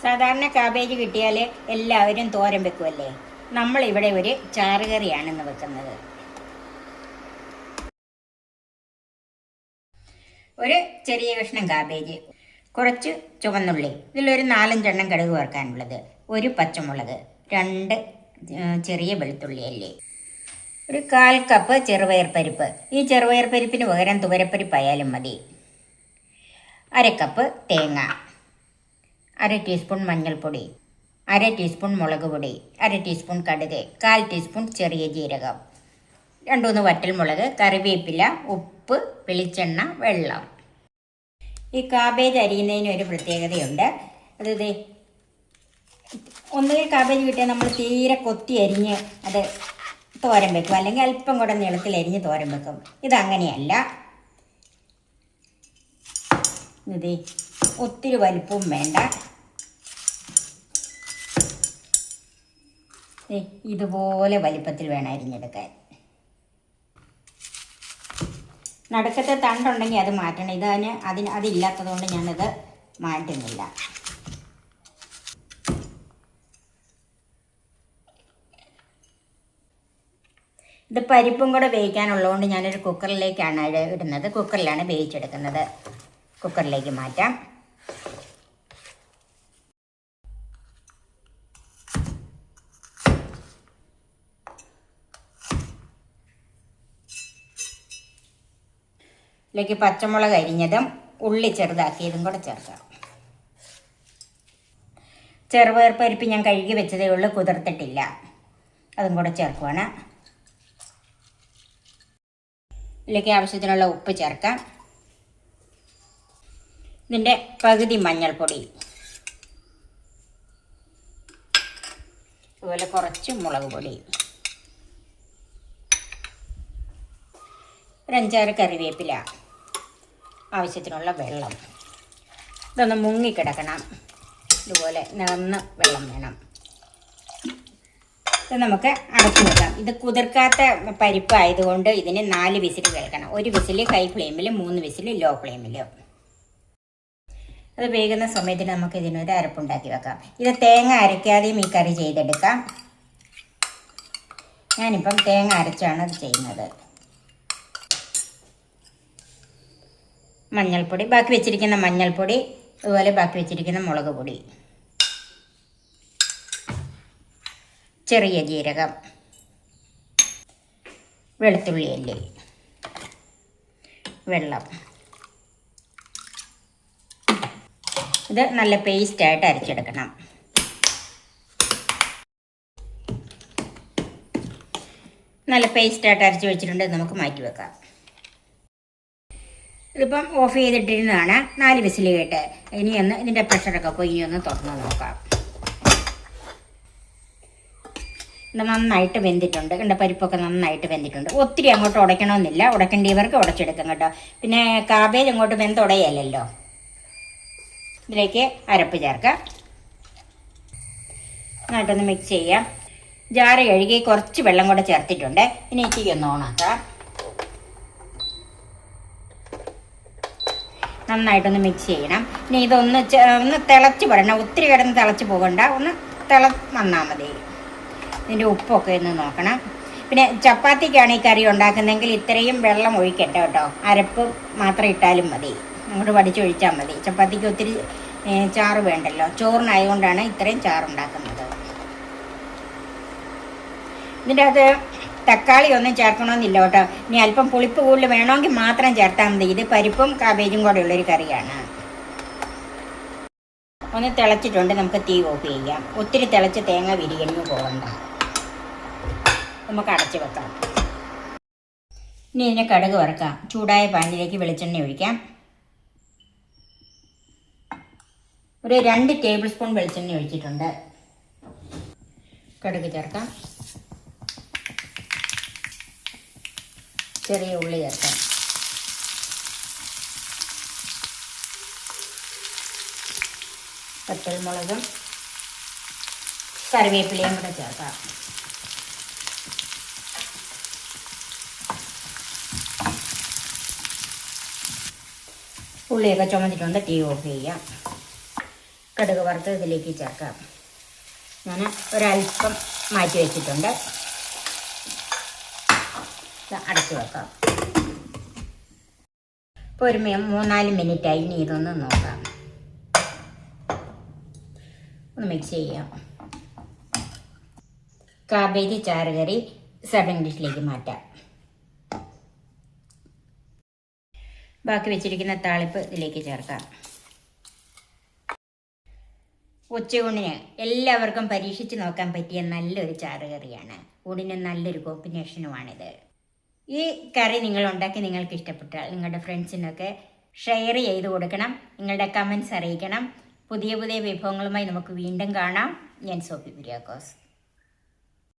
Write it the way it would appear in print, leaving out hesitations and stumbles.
സാധാരണ കാബേജ് കിട്ടിയാൽ എല്ലാവരും തോരൻ വെക്കുമല്ലേ. നമ്മളിവിടെ ഒരു ചാറുകറിയാണിന്ന് വെക്കുന്നത്. ഒരു ചെറിയ കഷ്ണം കാബേജ്, കുറച്ച് ചുവന്നുള്ളി, ഇതിലൊരു 4-5 കടുക് വറുക്കാനുള്ളത്, ഒരു പച്ചമുളക്, 2 ചെറിയ വെളുത്തുള്ളി അല്ലേ, ഒരു 1/4 കപ്പ് ചെറുപയർ പരിപ്പ്. ഈ ചെറുപയർ പരിപ്പിന് പകരം തുവരപ്പരിപ്പായാലും മതി. 1/2 കപ്പ് തേങ്ങ, 1/2 ടീസ്പൂൺ മഞ്ഞൾപ്പൊടി, 1/2 ടീസ്പൂൺ മുളക് പൊടി, 1/2 ടീസ്പൂൺ കടുക്, 1/4 ടീസ്പൂൺ ചെറിയ ജീരകം, 2-3 വറ്റൽമുളക്, കറിവേപ്പില, ഉപ്പ്, വെളിച്ചെണ്ണ, വെള്ളം. ഈ കാബേജ് അരിയുന്നതിന് ഒരു പ്രത്യേകതയുണ്ട്. അത് ഒന്നുകിൽ കാബേജ് കിട്ടിയാൽ നമ്മൾ തീരെ കൊത്തി അരിഞ്ഞ് അത് തോരൻ വെക്കും, അല്ലെങ്കിൽ അല്പം കൂടെ നീളത്തിൽ അരിഞ്ഞ് തോരൻ വെക്കും. ഇതങ്ങനെയല്ല. ഒത്തിരി വലിപ്പവും വേണ്ട. ഇതുപോലെ വലിപ്പത്തിൽ വേണം അരിഞ്ഞെടുക്കാൻ. നടുക്കത്തെ തണ്ടുണ്ടെങ്കിൽ അത് മാറ്റണം. അതില്ലാത്തതുകൊണ്ട് ഞാനത് മാറ്റുന്നില്ല. ഇത് പരിപ്പും കൂടെ വേവിക്കാനുള്ളതുകൊണ്ട് ഞാനൊരു കുക്കറിലേക്കാണ് ഇടുന്നത്. കുക്കറിലാണ് വേവിച്ചെടുക്കുന്നത്. കുക്കറിലേക്ക് മാറ്റാം. ഇതിലേക്ക് പച്ചമുളക് അരിഞ്ഞതും ഉള്ളി ചെറുതാക്കിയതും കൂടെ ചേർക്കാം. ചെറുപയർ പരിപ്പ് ഞാൻ കഴുകി വെച്ചതേ ഉള്ളൂ, കുതിർത്തിട്ടില്ല. അതും കൂടെ ചേർക്കുവാണ്. ഇതിലേക്ക് ആവശ്യത്തിനുള്ള ഉപ്പ് ചേർക്കാം. ഇതിൻ്റെ പകുതി മഞ്ഞൾപ്പൊടി, അതുപോലെ കുറച്ച് മുളക് പൊടി, ഒരു 5-6 കറിവേപ്പില, ആവശ്യത്തിനുള്ള വെള്ളം. ഇതൊന്ന് മുങ്ങിക്കിടക്കണം. ഇതുപോലെ നിറന്ന് വെള്ളം വേണം. ഇത് നമുക്ക് അടച്ചു വെക്കാം. ഇത് കുതിർക്കാത്ത പരിപ്പായതുകൊണ്ട് ഇതിന് 4 വിസിൽ കേൾക്കണം. 1 വിസിൽ ഹൈ ഫ്ലെയിമിലും 3 വിസിൽ ലോ ഫ്ലെയിമിലും. അത് വേകുന്ന സമയത്തിന് നമുക്ക് ഇതിനൊരു അരപ്പുണ്ടാക്കി വെക്കാം. ഇത് തേങ്ങ അരയ്ക്കാതെയും ഈ കറി ചെയ്തെടുക്കാം. ഞാനിപ്പം തേങ്ങ അരച്ചാണ് അത് ചെയ്യുന്നത്. മഞ്ഞൾപ്പൊടി, ബാക്കി വെച്ചിരിക്കുന്ന മഞ്ഞൾപ്പൊടി, അതുപോലെ ബാക്കി വെച്ചിരിക്കുന്ന മുളക് പൊടി, ചെറിയ ജീരകം, വെളുത്തുള്ളി അല്ലി, വെള്ളം. ഇത് നല്ല പേസ്റ്റായിട്ട് അരച്ചെടുക്കണം. നല്ല പേസ്റ്റായിട്ട് അരച്ച് വെച്ചിട്ടുണ്ട്. നമുക്ക് മാറ്റി വെക്കാം. ഇതിപ്പം ഓഫ് ചെയ്തിട്ടിരുന്നതാണ്. 4 വിസിൽ കേട്ട്. ഇനിയൊന്ന് ഇതിൻ്റെ പ്രഷറൊക്കെ പോയി ഇനിയൊന്ന് തുറന്ന് നോക്കാം. ഇത് നന്നായിട്ട് വെന്തിട്ടുണ്ട്. കണ്ട പരിപ്പൊക്കെ നന്നായിട്ട് വെന്തിട്ടുണ്ട്. ഒത്തിരി അങ്ങോട്ട് ഉടയ്ക്കണമെന്നില്ല. ഉടയ്ക്കേണ്ടിയവർക്ക് ഉടച്ചെടുക്കാം കേട്ടോ. പിന്നെ കാബേജ് അങ്ങോട്ട് വെന്തുടയല്ലോ. ഇതിലേക്ക് അരപ്പ് ചേർക്കാം. നന്നായിട്ടൊന്ന് മിക്സ് ചെയ്യാം. ജാറ് കഴുകി കുറച്ച് വെള്ളം കൂടെ ചേർത്തിട്ടുണ്ട്. ഇനി തീയൊന്ന് ഓണാക്കാം. നന്നായിട്ടൊന്ന് മിക്സ് ചെയ്യണം. ഇനി ഇതൊന്ന് തിളച്ച് വരണം. ഒത്തിരി കിടന്ന് തിളച്ച് പോകണ്ട. ഒന്ന് വന്നാൽ മതി. ഇതിൻ്റെ ഉപ്പൊക്കെ ഒന്ന് നോക്കണം. പിന്നെ ചപ്പാത്തിക്കാണ് ഈ കറി ഉണ്ടാക്കുന്നതെങ്കിൽ ഇത്രയും വെള്ളം ഒഴിക്കട്ടെ കേട്ടോ. അരപ്പ് മാത്രം ഇട്ടാലും മതി. അങ്ങോട്ട് വടിച്ചൊഴിച്ചാൽ മതി. ചപ്പാത്തിക്ക് ഒത്തിരി ചാറ് വേണ്ടല്ലോ. ചോറിനായതുകൊണ്ടാണ് ഇത്രയും ചാറുണ്ടാക്കുന്നത്. ഇതിൻ്റെ അകത്ത് തക്കാളി ഒന്നും ചേർക്കണമെന്നില്ല കേട്ടോ. ഇനി അല്പം പുളിപ്പ് കൂടുതൽ വേണമെങ്കിൽ മാത്രം ചേർത്താൽ മതി. ഇത് പരിപ്പും കാബേജും കൂടെ ഉള്ളൊരു കറിയാണ്. ഒന്ന് തിളച്ചിട്ടുണ്ട്. നമുക്ക് തീ ഓഫ് ചെയ്യാം. ഒത്തിരി തിളച്ച് തേങ്ങ വിരികഞ്ഞു പോകണ്ട. നമുക്ക് അടച്ചു വെക്കാം. ഇനി ഇതിനെ കടുക് വറുക്കാം. ചൂടായ പാനിലേക്ക് വെളിച്ചെണ്ണ ഒഴിക്കാം. ഒരു 2 ടേബിൾ സ്പൂൺ വെളിച്ചെണ്ണ ഒഴിച്ചിട്ടുണ്ട്. കടുക് ചേർക്കാം. ചെറിയ ഉള്ളി ചേർക്കാം. പച്ചമുളകും കറിവേപ്പിലയും കൂടെ ചേർക്കാം. ഉള്ളിയൊക്കെ ചുമന്നിട്ടുണ്ട്. തീ ഓഫ് ചെയ്യാം. കടുക് വറുത്ത് ഇതിലേക്ക് ചേർക്കാം. ഞാൻ ഒരല്പം മാറ്റി വെച്ചിട്ടുണ്ട്. അടച്ചു വെക്കാം. ഇപ്പോൾ ഒരു 3-4 മിനിറ്റായി. ഇനി ഇതൊന്ന് നോക്കാം. ഒന്ന് മിക്സ് ചെയ്യാം. കാബേജ് ചാറുകറി സർവിംഗ് ഡിഷിലേക്ക് മാറ്റാം. ബാക്കി വെച്ചിരിക്കുന്ന താളിപ്പ് ഇതിലേക്ക് ചേർക്കാം. ഉച്ചയൂണിന് എല്ലാവർക്കും പരീക്ഷിച്ച് നോക്കാൻ പറ്റിയ നല്ലൊരു ചാറുകറിയാണ്. ഊണിന് നല്ലൊരു കോമ്പിനേഷനുമാണിത്. ഈ കറി നിങ്ങൾ ഉണ്ടാക്കി നിങ്ങൾക്ക് ഇഷ്ടപ്പെട്ടാൽ നിങ്ങളുടെ ഫ്രണ്ട്സിനൊക്കെ ഷെയർ ചെയ്ത് കൊടുക്കണം. നിങ്ങളുടെ കമൻസ് അറിയിക്കണം. പുതിയ പുതിയ വിഭവങ്ങളുമായി നമുക്ക് വീണ്ടും കാണാം. ഞാൻ സോഫി കുര്യാക്കോസ്.